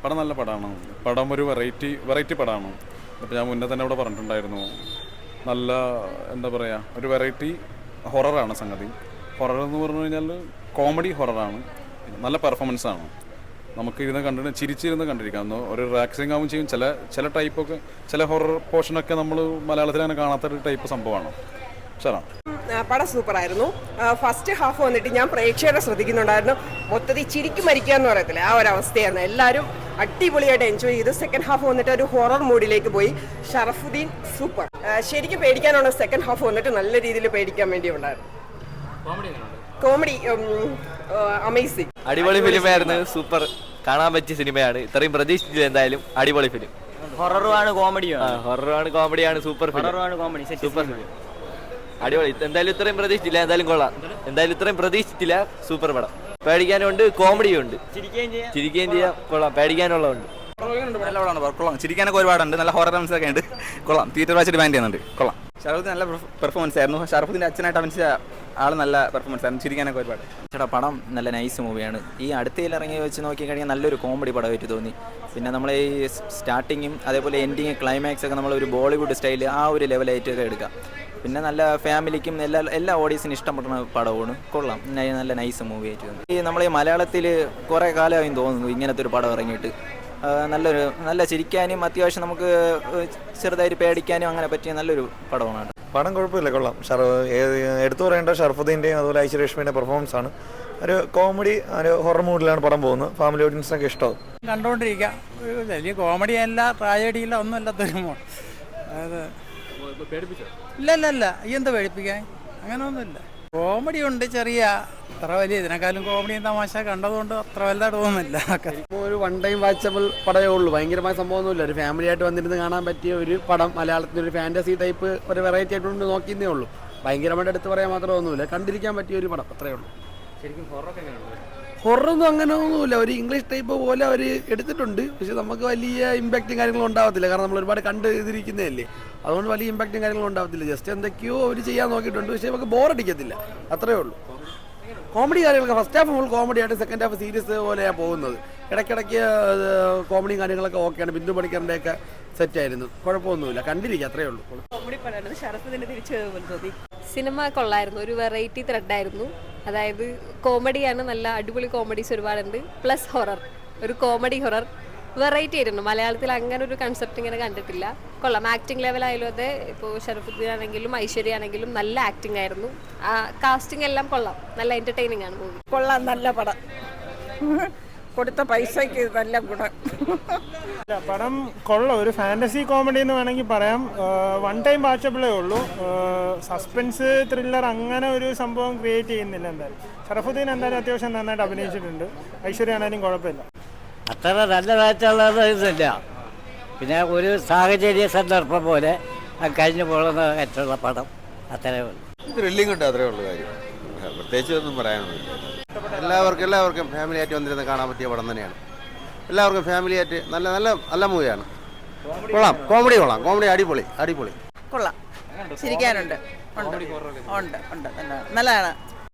പടം നല്ല പടമാണ്. പടം ഒരു വെറൈറ്റി പടമാണ്. ഇപ്പോൾ ഞാൻ മുന്നേ തന്നെ ഇവിടെ പറഞ്ഞിട്ടുണ്ടായിരുന്നു, നല്ല എന്താ പറയുക, ഒരു വെറൈറ്റി ഹൊററാണ് സംഗതി. ഹൊറർ എന്ന് പറഞ്ഞു കഴിഞ്ഞാൽ കോമഡി ഹൊററാണ്, നല്ല പെർഫോമൻസാണ്. നമുക്ക് ഇരുന്ന് ചിരിച്ചിരുന്ന് കണ്ടിരിക്കാം. ഒരു റിലാക്സിങ് ആവും ചെയ്യും. ചില ടൈപ്പൊക്കെ, ചില ഹൊറർ പോർഷനൊക്കെ നമ്മൾ മലയാളത്തിൽ അങ്ങനെ കാണാത്തൊരു ടൈപ്പ് സംഭവമാണ്. ശരാ പടം സൂപ്പറായിരുന്നു. ഫസ്റ്റ് ഹാഫ് വന്നിട്ട് ഞാൻ പ്രേക്ഷകരെ ശ്രദ്ധിക്കുന്നുണ്ടായിരുന്നു. മൊത്തത്തിൽ ചിരിക്കും മരിക്കുക എന്ന് പറയത്തില്ല, ആ ഒരു അവസ്ഥയായിരുന്നു. എല്ലാവരും അടിപൊളിയായിട്ട് എൻജോയ് ചെയ്തു. സെക്കൻഡ് ഹാഫ് വന്നിട്ട് ഒരു ഹൊറർ മൂഡിലേക്ക് പോയി. ഷറഫുദ്ദീൻ സൂപ്പർ. ശരിക്കും പേടിക്കാനുള്ള സെക്കൻഡ് ഹാഫ് വന്നിട്ട് നല്ല രീതിയിൽ പേടിക്കാൻ വേണ്ടി ഉണ്ടായിരുന്നു. കോമഡി അമേസിങ്, അടിപൊളി ഫിലിമായിരുന്നു. സൂപ്പർ, കാണാൻ പറ്റിയ സിനിമയാണ്. ഇത്രയും പ്രതീക്ഷിച്ചില്ല. എന്തായാലും അടിപൊളി ഫിലിം. ഹൊററുമാണ് കോമഡിയാണ്. ഹൊററാണ് കോമഡിയാണ്. Super film. സൂപ്പർ ഫിലിം, അടിപൊളി. എന്തായാലും ഇത്രയും പ്രതീക്ഷിച്ചില്ല. എന്തായാലും കൊള്ളാം. എന്തായാലും ഇത്രയും പ്രതീക്ഷിച്ചില്ല. സൂപ്പർ പടം. പേടിക്കാനും ഉണ്ട്, കോമഡിയും ഉണ്ട്. ചിരിക്കുകയും ചെയ്യാം. കൊള്ളാം, പേടിക്കാനുള്ളതുണ്ട്. നല്ല പടമാണ്, കൊള്ളാം. ചിരിക്കാനൊക്കെ ഒരുപാടുണ്ട്. നല്ല ഹൊറർ എലമെന്റ്സ് ഒക്കെ ഉണ്ട്. കൊള്ളാം. തിയേറ്റർ വാച്ച് ഡിമാൻഡ് ചെയ്യുന്നുണ്ട്. കൊള്ളാം. ഷറഫുദ്ദീൻ നല്ല പെർഫോമൻസ് ആയിരുന്നു. ഷറഫുദ്ദീൻ്റെ അച്ഛനായിട്ട് അഭിനയിച്ച ആൾ നല്ല പെർഫോമൻസ് ആയിരുന്നു. ചിരിക്കാനൊക്കെ ഒരുപാട്. ചേട്ടാ പടം നല്ല നൈസ് മൂവിയാണ്. ഈ അടുത്തയിൽ ഇറങ്ങി വെച്ച് നോക്കിക്കഴിഞ്ഞാൽ നല്ലൊരു കോമഡി പടമായിട്ട് തോന്നി. പിന്നെ നമ്മളെ ഈ സ്റ്റാർട്ടിങ്ങും അതേപോലെ എൻഡിങ് ക്ലൈമാക്സ് ഒക്കെ നമ്മളൊരു ബോളിവുഡ് സ്റ്റൈൽ ആ ഒരു ലെവലായിട്ടൊക്കെ എടുക്കാം. പിന്നെ നല്ല ഫാമിലിക്കും എല്ലാ ഓഡിയൻസിനും ഇഷ്ടപ്പെടുന്ന പടമാണ്. കൊള്ളാം, നല്ല നൈസ് മൂവി ആയിട്ട് തോന്നി. ഈ നമ്മൾ ഈ മലയാളത്തിൽ കുറേ കാലമായി തോന്നുന്നു ഇങ്ങനത്തെ ഒരു പടം ഇറങ്ങിയിട്ട്. നല്ല ചിരിക്കാനും അത്യാവശ്യം നമുക്ക് ചെറുതായിട്ട് പേടിക്കാനും അങ്ങനെ പറ്റിയ നല്ലൊരു പടമാണ്. പടം കുഴപ്പമില്ല, കൊള്ളാം. എടുത്തു പറയേണ്ട ഷറഫുദ്ദീൻ്റെയും അതുപോലെ ഐശ്വര്യലക്ഷ്മിയുടെ പെർഫോമൻസ് ആണ്. ഒരു കോമഡി, ഒരു ഹൊറർ മൂഡിലാണ് പടം പോകുന്നത്. ഫാമിലി ഓഡിയൻസിനൊക്കെ ഇഷ്ടമാവും. കണ്ടുകൊണ്ടിരിക്കാം. വലിയ കോമഡിയല്ല, ട്രാജഡിയില്ല, ഒന്നും അല്ലാത്തൊരു അതായത് ഇല്ല ഈ എന്താ പേടിപ്പിക്കാൻ, അങ്ങനെയൊന്നുമില്ല. കോമഡി ഉണ്ട് ചെറിയ, അത്ര വലിയ ഇതിനേക്കാളും കോമഡിയും തമാശ കണ്ടതുകൊണ്ട് അത്ര വലുതായിട്ട് തോന്നുന്നില്ല. ഒരു വൺ ടൈം വാച്ചബിൾ പടമേ ഉള്ളൂ. ഭയങ്കരമായ സംഭവമൊന്നുമില്ല. ഒരു ഫാമിലി ആയിട്ട് വന്നിരുന്ന് കാണാൻ പറ്റിയ ഒരു പടം. മലയാളത്തിൽ ഒരു ഫാൻറ്റസി ടൈപ്പ് ഒരു വെറൈറ്റി ആയിട്ട് നോക്കിയെന്നേ ഉള്ളൂ. ഭയങ്കരമായിട്ട് എടുത്ത് പറയാൻ മാത്രമൊന്നുമില്ല. കണ്ടിരിക്കാൻ പറ്റിയ ഒരു പടം, അത്രയേ ഉള്ളൂ. ശരിക്കും ഹൊറൊന്നും അങ്ങനെ ഒന്നുമില്ല. ഒരു ഇംഗ്ലീഷ് ടൈപ്പ് പോലെ അവർ എടുത്തിട്ടുണ്ട്. പക്ഷെ നമുക്ക് വലിയ ഇമ്പാക്റ്റും കാര്യങ്ങളും ഉണ്ടാവത്തില്ല. കാരണം നമ്മൾ ഒരുപാട് കണ്ട് ഇതിരിക്കുന്നതല്ലേ, അതുകൊണ്ട് വലിയ ഇമ്പാക്റ്റും കാര്യങ്ങളും ഉണ്ടാവത്തില്ല. ജസ്റ്റ് എന്തൊക്കെയോ അവർ ചെയ്യാൻ നോക്കിയിട്ടുണ്ട്. പക്ഷേ നമുക്ക് ബോറടിക്കത്തില്ല, അത്രയേ ഉള്ളൂ. കോമഡി കാര്യങ്ങളൊക്കെ ഫസ്റ്റ് ഹാഫ് ഫുൾ കോമഡി ആയിട്ട്, സെക്കൻഡ് ഹാഫ് സീരിയസ് പോലെയാണ് പോകുന്നത്. ഇടയ്ക്കിടയ്ക്ക് കോമഡിയും കാര്യങ്ങളൊക്കെ ഓക്കെയാണ്. ബിന്ദു പണിക്കറിൻ്റെയൊക്കെ സെറ്റായിരുന്നു. കുഴപ്പമൊന്നുമില്ല, കണ്ടിരിക്കുക, അത്രയേ ഉള്ളൂ. കോമഡി പടമാണ്. ഷറഫുദ്ദീൻ്റെ തിരിച്ചു സിനിമ കൊള്ളായിരുന്നു. ഒരു വെറൈറ്റി ത്രെഡായിരുന്നു. അതായത് കോമഡിയാണ്, നല്ല അടിപൊളി കോമഡീസ് ഒരുപാടുണ്ട്. പ്ലസ് ഹൊറർ, ഒരു കോമഡി ഹൊറർ വെറൈറ്റി ആയിരുന്നു. മലയാളത്തിൽ അങ്ങനെ ഒരു കൺസെപ്റ്റ് ഇങ്ങനെ കണ്ടിട്ടില്ല. കൊള്ളാം. ആക്ടിങ് ലെവലായാലും അതെ, ഇപ്പോൾ ഷറഫുദ്ദീൻ ആണെങ്കിലും ഐശ്വര്യ ആണെങ്കിലും നല്ല ആക്ടിങ് ആയിരുന്നു. കാസ്റ്റിംഗ് എല്ലാം കൊള്ളാം. നല്ല എൻ്റർടൈനിങ് ആണ് മൂവി. കൊള്ളാം, നല്ല പടം. കൊടുത്ത പൈസയ്ക്ക് നല്ല ഗുണം. പടം കൊള്ളാം. ഒരു ഫാൻറ്റസി കോമഡി എന്ന് വേണമെങ്കിൽ പറയാം. വൺ ടൈം വാച്ചബിളേ ഉള്ളൂ. സസ്പെൻസ് ത്രില്ലർ അങ്ങനെ ഒരു സംഭവം ക്രിയേറ്റ് ചെയ്യുന്നില്ല. എന്തായാലും ഷറഫുദ്ദീൻ എന്തായാലും അത്യാവശ്യം നന്നായിട്ട് അഭിനയിച്ചിട്ടുണ്ട്. ഐശ്വര്യ ആണെങ്കിലും കുഴപ്പമില്ല. അത്ര നല്ലതായിട്ടുള്ളതില്ല. പിന്നെ ഒരു സാഹചര്യ സന്ദർഭം പോലെ കഴിഞ്ഞു പോകുന്ന പടം, അത്രേ ഉള്ളൂ. ത്രില്ലിംഗ് ഉണ്ട്, അത്രേ ഉള്ളൂ കാര്യം. പ്രത്യേകിച്ച് ഒന്നും പറയാനൊന്നുമില്ല. എല്ലാവർക്കും ഫാമിലി ആയിട്ട് വന്നിരുന്ന് കാണാൻ പറ്റിയ പടം തന്നെയാണ്. എല്ലാവർക്കും ഫാമിലി ആയിട്ട് നല്ല മൂവിയാണ്. കൊള്ളാം, കോമഡി അടിപൊളി. കൊള്ളാം, ചിരിക്കാനുണ്ട്, ഉണ്ട് നല്ലതാണ്.